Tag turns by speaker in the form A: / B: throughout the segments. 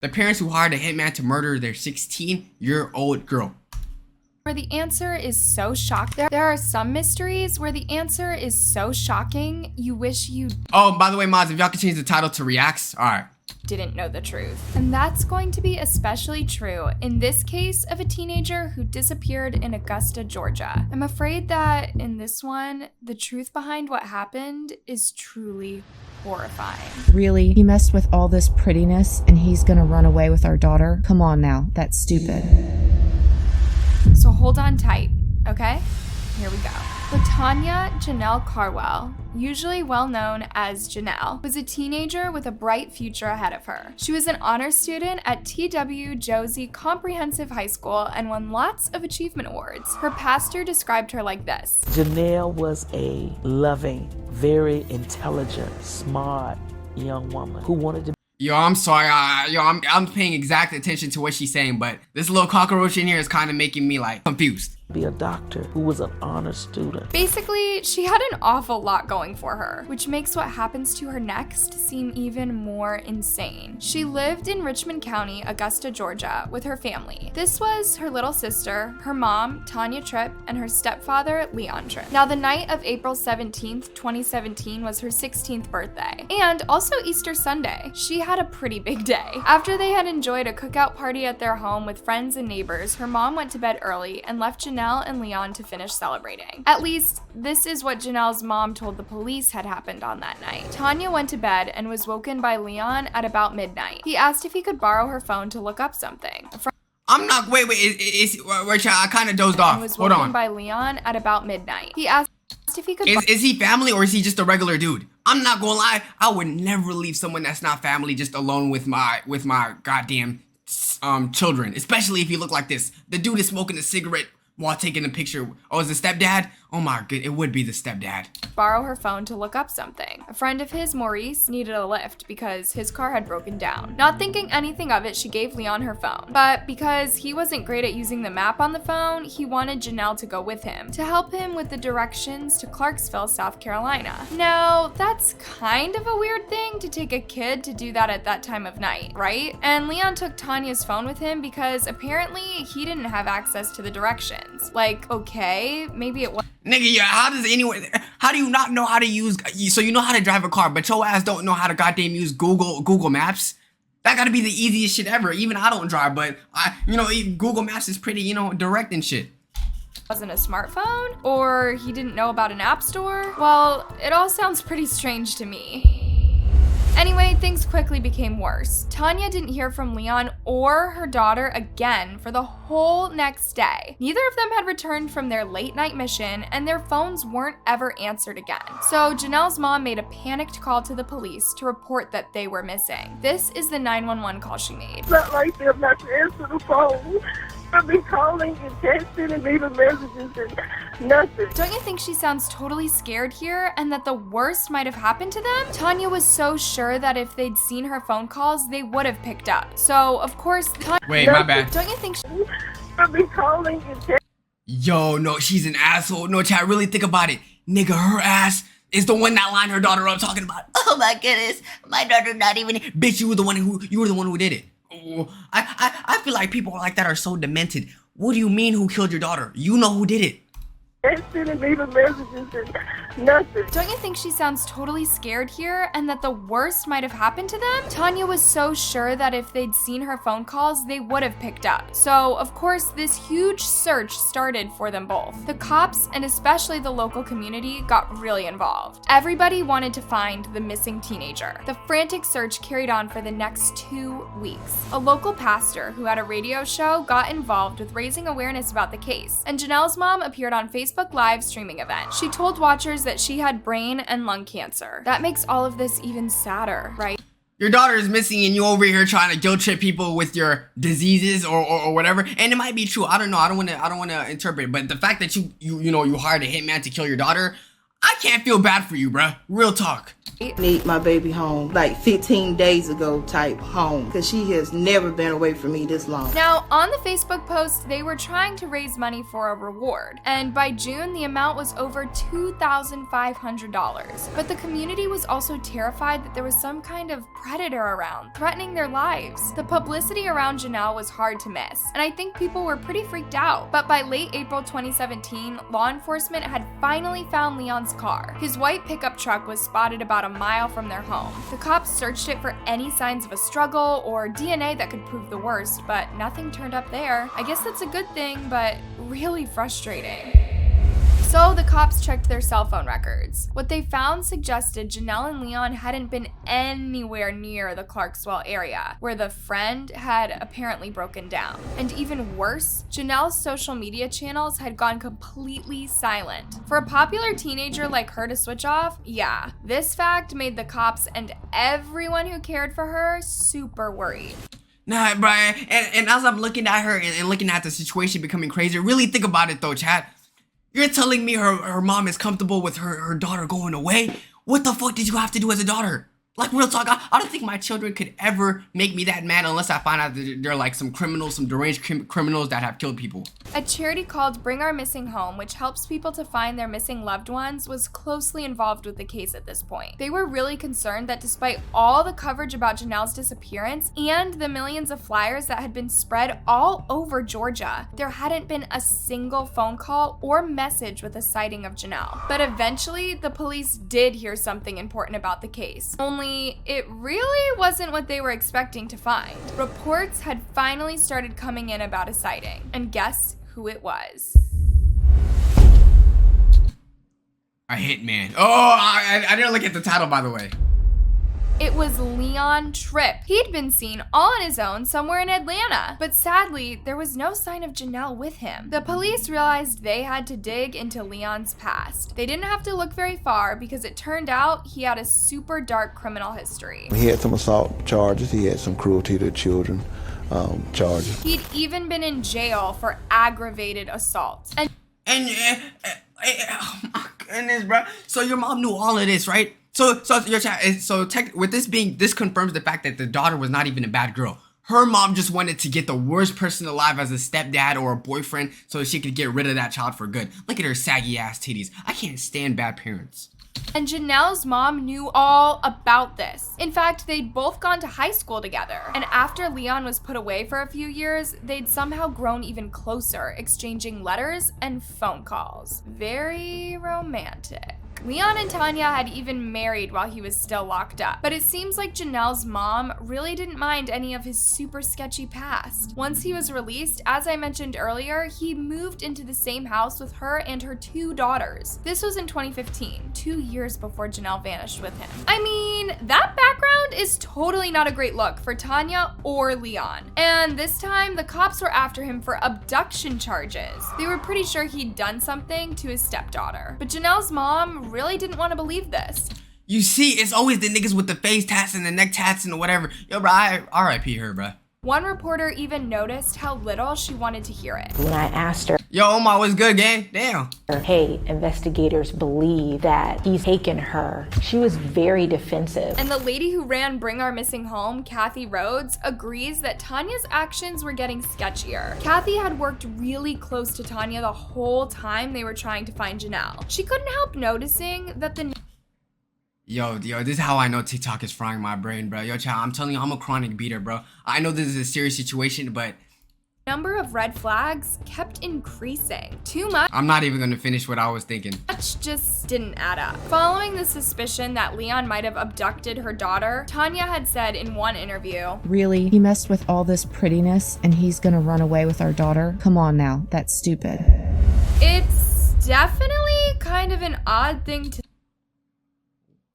A: The parents who hired a hitman to murder their 16-year-old girl.
B: Where the answer is so shocking. There are some mysteries where the answer is so shocking, you wish you
A: Oh, by the way, mods, if y'all could change the title to Reacts, alright.
B: didn't know the truth. And that's going to be especially true in this case of a teenager who disappeared in Augusta, Georgia. I'm afraid that in this one, the truth behind what happened is truly horrifying.
C: Really? He messed with all this prettiness and he's gonna run away with our daughter? Come on now, that's stupid.
B: So hold on tight, okay? Here we go. Latanya Janelle Carwell, usually well known as Janelle, was a teenager with a bright future ahead of her. She was an honor student at T.W. Josie Comprehensive High School and won lots of achievement awards. Her pastor described her like this.
D: Janelle was a loving, very intelligent, smart young woman who wanted to.
A: Yo, I'm sorry, I'm paying exact attention to what she's saying, but this little cockroach in here is kind of making me, like, confused.
D: Be a doctor who was an honor student.
B: Basically, she had an awful lot going for her, which makes what happens to her next seem even more insane. She lived in Richmond County, Augusta, Georgia, with her family. This was her little sister, her mom, Tanya Tripp, and her stepfather, Leon Tripp. Now, the night of April 17th, 2017 was her 16th birthday, and also Easter Sunday. She had a pretty big day. After they had enjoyed a cookout party at their home with friends and neighbors, her mom went to bed early and left Janelle and Leon to finish celebrating. At least, this is what Janelle's mom told the police had happened on that night. Tanya went to bed and was woken by Leon at about midnight. He asked if he could borrow her phone to look up something.
A: I'm not, wait, I kind of dozed off.
B: Was
A: Hold
B: woken
A: on.
B: by Leon at about midnight. He asked if he could
A: Is he family or is he just a regular dude? I'm not gonna lie, I would never leave someone that's not family just alone with my goddamn children, especially if you look like this. The dude is smoking a cigarette while taking a picture. Oh, is the stepdad? Oh my god, it would be the stepdad.
B: Borrow her phone to look up something. A friend of his, Maurice, needed a lift because his car had broken down. Not thinking anything of it, she gave Leon her phone. But because he wasn't great at using the map on the phone, he wanted Janelle to go with him to help him with the directions to Clarksville, South Carolina. Now, that's kind of a weird thing to take a kid to do that at that time of night, right? And Leon took Tanya's phone with him because apparently he didn't have access to the directions. Like, okay, maybe it was.
A: Nigga, yeah, how do you not know how to use, so you know how to drive a car, but your ass don't know how to goddamn use Google Maps? That gotta be the easiest shit ever. Even I don't drive, but Google Maps is pretty, direct and shit.
B: Wasn't a smartphone, or he didn't know about an app store? Well, it all sounds pretty strange to me. Anyway, things quickly became worse. Tanya didn't hear from Leon or her daughter again for the whole next day. Neither of them had returned from their late night mission, and their phones weren't ever answered again. So Janelle's mom made a panicked call to the police to report that they were missing. This is the 911 call she made.
E: It's not like they're not to answer the phone. I've been calling and texting and leaving messages and nothing.
B: Don't you think she sounds totally scared here and that the worst might have happened to them? Tanya was so sure that if they'd seen her phone calls, they would have picked up. So, of course,
A: Wait, my bad.
B: Don't you think
E: I've been calling and texting.
A: Yo, no, she's an asshole. No, chat, really think about it. Nigga, her ass is the one that lined her daughter up talking about, oh my goodness, my daughter not even, bitch, you were the one who did it. Oh, I feel like people like that are so demented. What do you mean who killed your daughter? You know who did it.
E: Texting and leaving messages and nothing.
B: Don't you think she sounds totally scared here and that the worst might have happened to them? Tanya was so sure that if they'd seen her phone calls, they would have picked up. So, of course, this huge search started for them both. The cops, and especially the local community, got really involved. Everybody wanted to find the missing teenager. The frantic search carried on for the next 2 weeks. A local pastor who had a radio show got involved with raising awareness about the case, and Janelle's mom appeared on Facebook Live streaming event. She told watchers that she had brain and lung cancer. That makes all of this even sadder, right?
A: Your daughter is missing and you over here trying to guilt trip people with your diseases or whatever. And it might be true. I don't know. I don't want to interpret it. But the fact that you hired a hitman to kill your daughter, I can't feel bad for you, bruh. Real talk.
F: Need my baby home, like 15 days ago type home, because she has never been away from me this long.
B: Now, on the Facebook post, they were trying to raise money for a reward, and by June, the amount was over $2,500. But the community was also terrified that there was some kind of predator around, threatening their lives. The publicity around Janelle was hard to miss, and I think people were pretty freaked out. But by late April 2017, law enforcement had finally found Leon's car. His white pickup truck was spotted about a mile from their home. The cops searched it for any signs of a struggle or DNA that could prove the worst, but nothing turned up there. I guess that's a good thing, but really frustrating. So the cops checked their cell phone records. What they found suggested Janelle and Leon hadn't been anywhere near the Clarksville area, where the friend had apparently broken down. And even worse, Janelle's social media channels had gone completely silent. For a popular teenager like her to switch off, yeah, this fact made the cops and everyone who cared for her super worried.
A: Nah, Brian, and as I'm looking at her and looking at the situation becoming crazy, really think about it though, Chad. You're telling me her mom is comfortable with her daughter going away? What the fuck did you have to do as a daughter? Like, real talk, I don't think my children could ever make me that mad unless I find out that they're like some criminals, some deranged criminals that have killed people.
B: A charity called Bring Our Missing Home, which helps people to find their missing loved ones, was closely involved with the case at this point. They were really concerned that despite all the coverage about Janelle's disappearance and the millions of flyers that had been spread all over Georgia, there hadn't been a single phone call or message with a sighting of Janelle. But eventually, the police did hear something important about the case. Only it really wasn't what they were expecting to find. Reports had finally started coming in about a sighting, and guess who it was?
A: A hitman. Oh, I didn't look at the title, by the way.
B: It was Leon Tripp. He'd been seen all on his own somewhere in Atlanta, but sadly, there was no sign of Janelle with him. The police realized they had to dig into Leon's past. They didn't have to look very far because it turned out he had a super dark criminal history.
G: He had some assault charges, he had some cruelty to children charges.
B: He'd even been in jail for aggravated assault.
A: Oh my goodness, bro. So your mom knew all of this, right? With this confirms the fact that the daughter was not even a bad girl. Her mom just wanted to get the worst person alive as a stepdad or a boyfriend so she could get rid of that child for good. Look at her saggy ass titties. I can't stand bad parents.
B: And Janelle's mom knew all about this. In fact, they'd both gone to high school together. And after Leon was put away for a few years, they'd somehow grown even closer, exchanging letters and phone calls. Very romantic. Leon and Tanya had even married while he was still locked up, but it seems like Janelle's mom really didn't mind any of his super sketchy past. Once he was released, as I mentioned earlier, he moved into the same house with her and her 2 daughters. This was in 2015, 2 years before Janelle vanished with him. I mean, that background is totally not a great look for Tanya or Leon. And this time, the cops were after him for abduction charges. They were pretty sure he'd done something to his stepdaughter. But Janelle's mom really didn't want to believe this.
A: You see, it's always the niggas with the face tats and the neck tats and whatever. Yo, bro, R.I.P. her, bro.
B: One reporter even noticed how little she wanted to hear it.
H: When I asked her,
A: yo, Omar, what's good, gang? Damn.
H: Hey, investigators believe that he's taken her, she was very defensive.
B: And the lady who ran Bring Our Missing Home, Kathy Rhodes, agrees that Tanya's actions were getting sketchier. Kathy had worked really close to Tanya the whole time they were trying to find Janelle. She couldn't help noticing that the
A: Yo, this is how I know TikTok is frying my brain, bro. Yo, child, I'm telling you, I'm a chronic beater, bro. I know this is a serious situation, but
B: number of red flags kept increasing. Too much
A: I'm not even gonna finish what I was thinking.
B: just didn't add up. Following the suspicion that Leon might have abducted her daughter, Tanya had said in one interview,
C: Really? He messed with all this prettiness and he's gonna run away with our daughter? Come on now, that's stupid.
B: "It's definitely kind of an odd thing to..."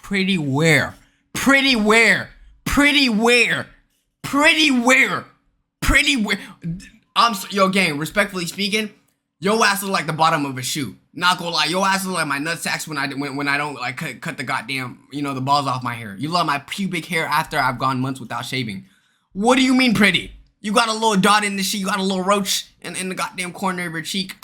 A: Pretty where? Pretty where? Pretty where? Pretty where? Pretty where? Yo, gang, respectfully speaking, your ass look like the bottom of a shoe. Not gonna lie, your ass look like my nutsacks when I don't like cut the goddamn, the balls off my hair. You love my pubic hair after I've gone months without shaving. What do you mean pretty? You got a little dot in the shit, you got a little roach in the goddamn corner of your cheek.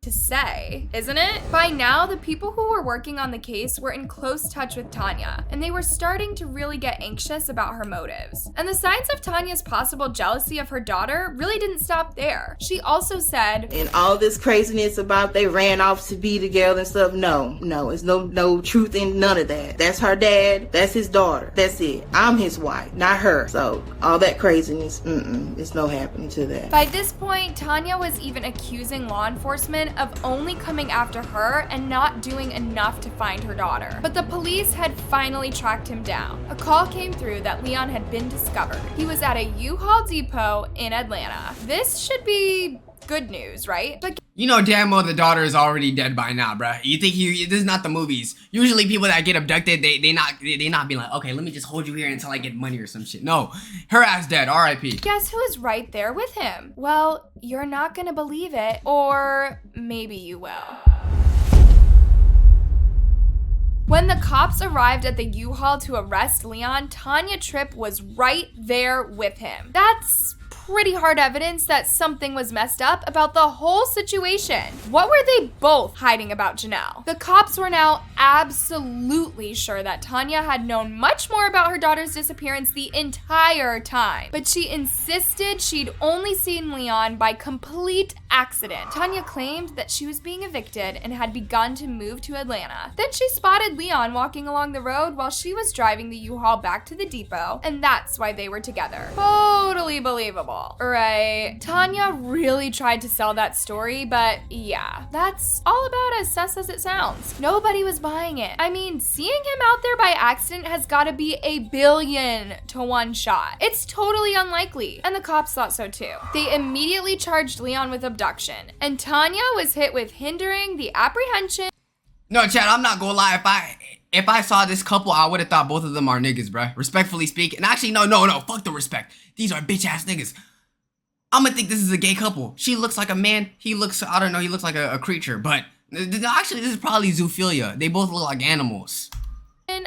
B: to say, isn't it? By now, the people who were working on the case were in close touch with Tanya, and they were starting to really get anxious about her motives. And the signs of Tanya's possible jealousy of her daughter really didn't stop there. She also said,
F: and all this craziness about they ran off to be together and stuff, no, it's no truth in none of that. That's her dad, that's his daughter, that's it. I'm his wife, not her. So all that craziness, it's no happening to that.
B: By this point, Tanya was even accusing law enforcement of only coming after her and not doing enough to find her daughter. But the police had finally tracked him down. A call came through that Leon had been discovered. He was at a U-Haul depot in Atlanta. This should be good news, right? But
A: you know damn well the daughter is already dead by now, bruh. You think this is not the movies. Usually people that get abducted, they not be like, okay, let me just hold you here until I get money or some shit. No, her ass dead, R.I.P.
B: Guess who is right there with him? Well, you're not gonna believe it, or maybe you will. When the cops arrived at the U-Haul to arrest Leon, Tanya Tripp was right there with him. That's pretty hard evidence that something was messed up about the whole situation. What were they both hiding about Janelle? The cops were now absolutely sure that Tanya had known much more about her daughter's disappearance the entire time, but she insisted she'd only seen Leon by complete accident. Tanya claimed that she was being evicted and had begun to move to Atlanta. Then she spotted Leon walking along the road while she was driving the U-Haul back to the depot, and that's why they were together. Totally believable. Right? Tanya really tried to sell that story, but yeah, that's all about as sus as it sounds. Nobody was buying it. I mean, seeing him out there by accident has gotta be 1,000,000,000 to 1 shot. It's totally unlikely, and the cops thought so too. They immediately charged Leon with abduction, and Tanya was hit with hindering the apprehension.
A: No, Chad, I'm not gonna lie. If I saw this couple, I would have thought both of them are niggas, bruh. Respectfully speaking. And actually, no, fuck the respect. These are bitch ass niggas. I'm gonna think this is a gay couple. She looks like a man. He looks, I don't know, he looks like a creature. But actually, this is probably zoophilia. They both look like animals.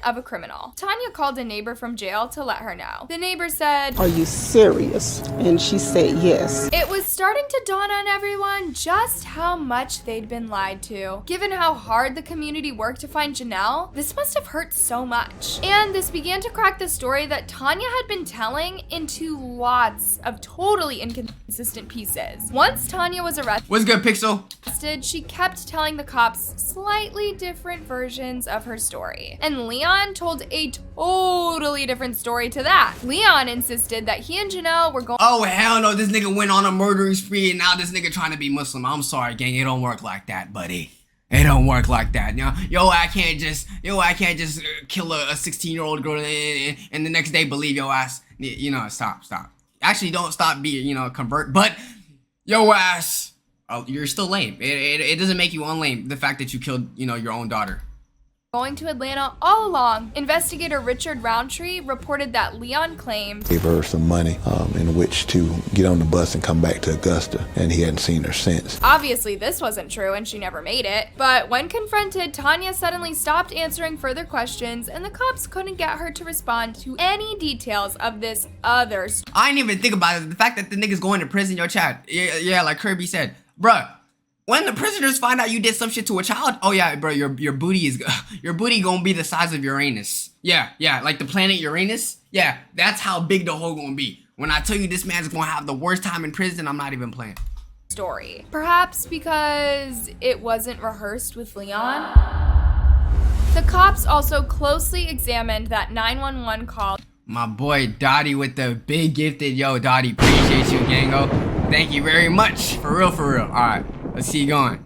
B: Of a criminal. Tanya called a neighbor from jail to let her know. The neighbor said,
I: "Are you serious?" And she said yes.
B: It was starting to dawn on everyone just how much they'd been lied to. Given how hard the community worked to find Janelle, this must have hurt so much. And this began to crack the story that Tanya had been telling into lots of totally inconsistent pieces. Once Tanya was arrested,
A: what's good, Pixel?
B: She kept telling the cops slightly different versions of her story. And Leon told a totally different story to that. Leon insisted that he and Janelle were going—
A: oh, hell no, this nigga went on a murdering spree and now this nigga trying to be Muslim. I'm sorry, gang, it don't work like that, buddy. It don't work like that. I can't just kill a 16-year-old girl and the next day believe your ass. Stop. Actually, don't stop being, convert, but your ass, you're still lame. It doesn't make you unlame, the fact that you killed, your own daughter.
B: Going to Atlanta all along. Investigator Richard Roundtree reported that Leon claimed
G: Gave her some money in which to get on the bus and come back to Augusta, and he hadn't seen her since.
B: Obviously this wasn't true and she never made it, but when confronted, Tanya suddenly stopped answering further questions and the cops couldn't get her to respond to any details of this other story.
A: I didn't even think about it. The fact that the nigga's going to prison, yo, Chad. Yeah, like Kirby said. Bruh. When the prisoners find out you did some shit to a child, oh yeah, bro, your booty gonna be the size of Uranus. Yeah, like the planet Uranus. Yeah, that's how big the hole gonna be. When I tell you this man's gonna have the worst time in prison, I'm not even playing.
B: Story. Perhaps because it wasn't rehearsed with Leon. The cops also closely examined that 911 call.
A: My boy Dottie with the big gifted, yo, Dottie, appreciate you, gango. Thank you very much, for real. All right. Let's see you going.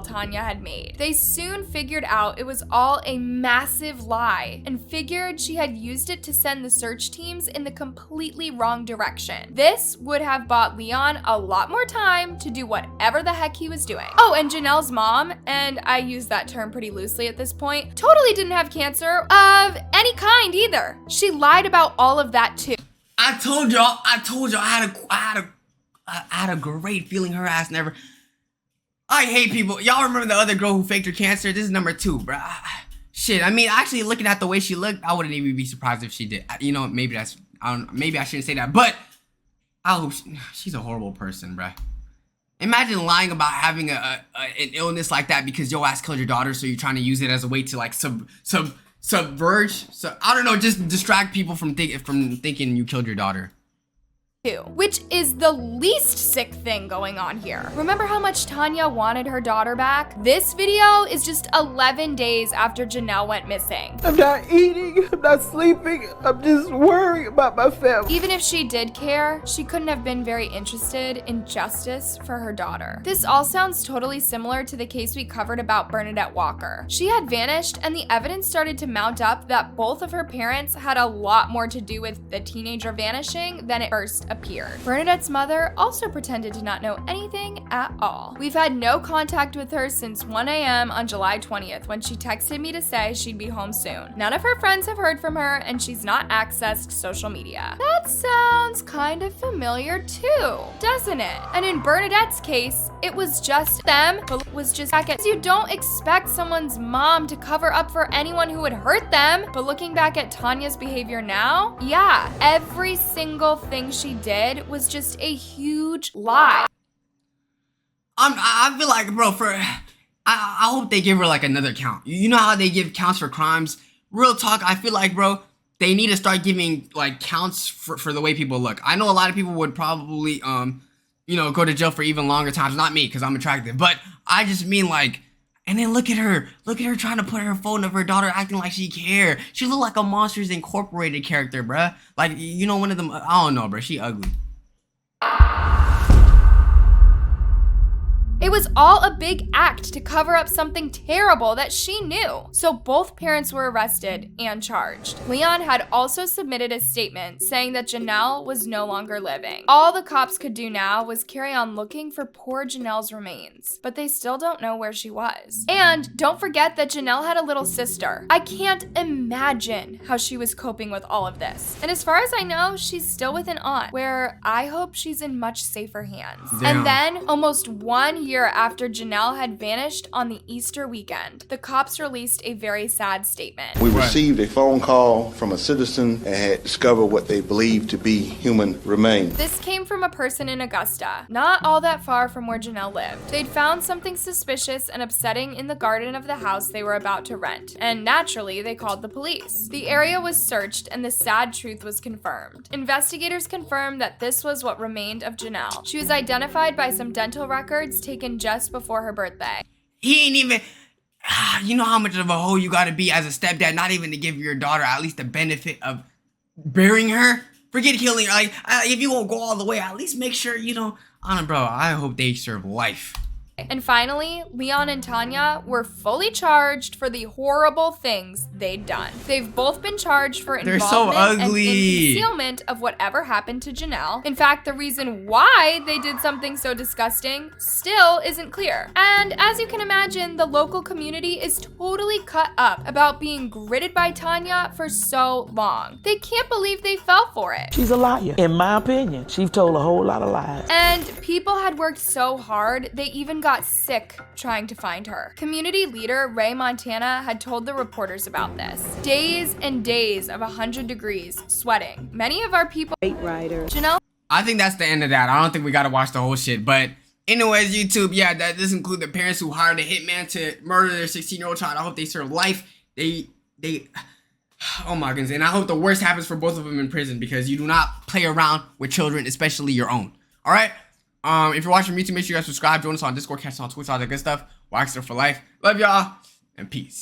B: Tanya had made. They soon figured out it was all a massive lie and figured she had used it to send the search teams in the completely wrong direction. This would have bought Leon a lot more time to do whatever the heck he was doing. Oh, and Janelle's mom, and I use that term pretty loosely at this point, totally didn't have cancer of any kind either. She lied about all of that too.
A: I told y'all I had a great feeling her ass never. I hate people. Y'all remember the other girl who faked her cancer? This is number 2, bruh. Shit, I mean, actually looking at the way she looked, I wouldn't even be surprised if she did. Maybe I shouldn't say that, but I hope she's a horrible person, bruh. Imagine lying about having an illness like that because your ass killed your daughter, so you're trying to use it as a way to like subverge. So I don't know, just distract people from thinking you killed your daughter.
B: Which is the least sick thing going on here. Remember how much Tanya wanted her daughter back? This video is just 11 days after Janelle went missing.
I: I'm not eating, I'm not sleeping, I'm just worried about my family.
B: Even if she did care, she couldn't have been very interested in justice for her daughter. This all sounds totally similar to the case we covered about Bernadette Walker. She had vanished, and the evidence started to mount up that both of her parents had a lot more to do with the teenager vanishing than it first appeared. Bernadette's mother also pretended to not know anything at all. We've had no contact with her since 1 a.m. on July 20th when she texted me to say she'd be home soon. None of her friends have heard from her, and she's not accessed social media. That sounds kind of familiar too, doesn't it? And in Bernadette's case, it was just them, but it was just back at you don't expect someone's mom to cover up for anyone who would hurt them. But looking back at Tanya's behavior now, yeah, every single thing she did was just a huge lie.
A: I feel like, bro, I hope they give her like another count. You know how they give counts for crimes? Real talk, I feel like, bro, they need to start giving like counts for the way people look. I know a lot of people would probably you know, go to jail for even longer times. Not me, because I'm attractive, but I just mean like, and then look at her trying to put her phone of her daughter acting like she care. She look like a Monsters Incorporated character, bruh. Like, you know, one of them, I don't know, bruh, she ugly.
B: It was all a big act to cover up something terrible that she knew. So both parents were arrested and charged. Leon had also submitted a statement saying that Janelle was no longer living. All the cops could do now was carry on looking for poor Janelle's remains, but they still don't know where she was. And don't forget that Janelle had a little sister. I can't imagine how she was coping with all of this. And as far as I know, she's still with an aunt, where I hope she's in much safer hands.
A: Damn.
B: And then, almost 1 year after Janelle had vanished on the Easter weekend, the cops released a very sad statement.
G: We received a phone call from a citizen and had discovered what they believed to be human remains.
B: This came from a person in Augusta, not all that far from where Janelle lived. They'd found something suspicious and upsetting in the garden of the house they were about to rent, and naturally, they called the police. The area was searched, and the sad truth was confirmed. Investigators confirmed that this was what remained of Janelle. She was identified by some dental records taken just before her birthday.
A: He ain't even, you know how much of a hoe you gotta be as a stepdad, not even to give your daughter at least the benefit of burying her? Forget killing her, like, if you won't go all the way, at least make sure, you know, bro, I hope they serve life.
B: And finally, Leon and Tanya were fully charged for the horrible things they'd done. They've both been charged for involvement and concealment of whatever happened to Janelle. In fact, the reason why they did something so disgusting still isn't clear. And as you can imagine, the local community is totally cut up about being gritted by Tanya for so long. They can't believe they fell for it.
D: She's a liar. In my opinion, she's told a whole lot of lies.
B: And people had worked so hard, they even got sick trying to find her. Community leader Ray Montana had told the reporters about this. Days and days of 100 degrees, sweating. Many of our people... Janelle...
A: I think that's the end of that. I don't think we gotta watch the whole shit, but anyways, YouTube, yeah, that does include the parents who hired a hitman to murder their 16-year-old child. I hope they serve life. They... Oh my goodness, and I hope the worst happens for both of them in prison, because you do not play around with children, especially your own. Alright? If you're watching YouTube, make sure you guys subscribe, join us on Discord, catch us on Twitter, all that good stuff. Waxter for life. Love y'all, and peace.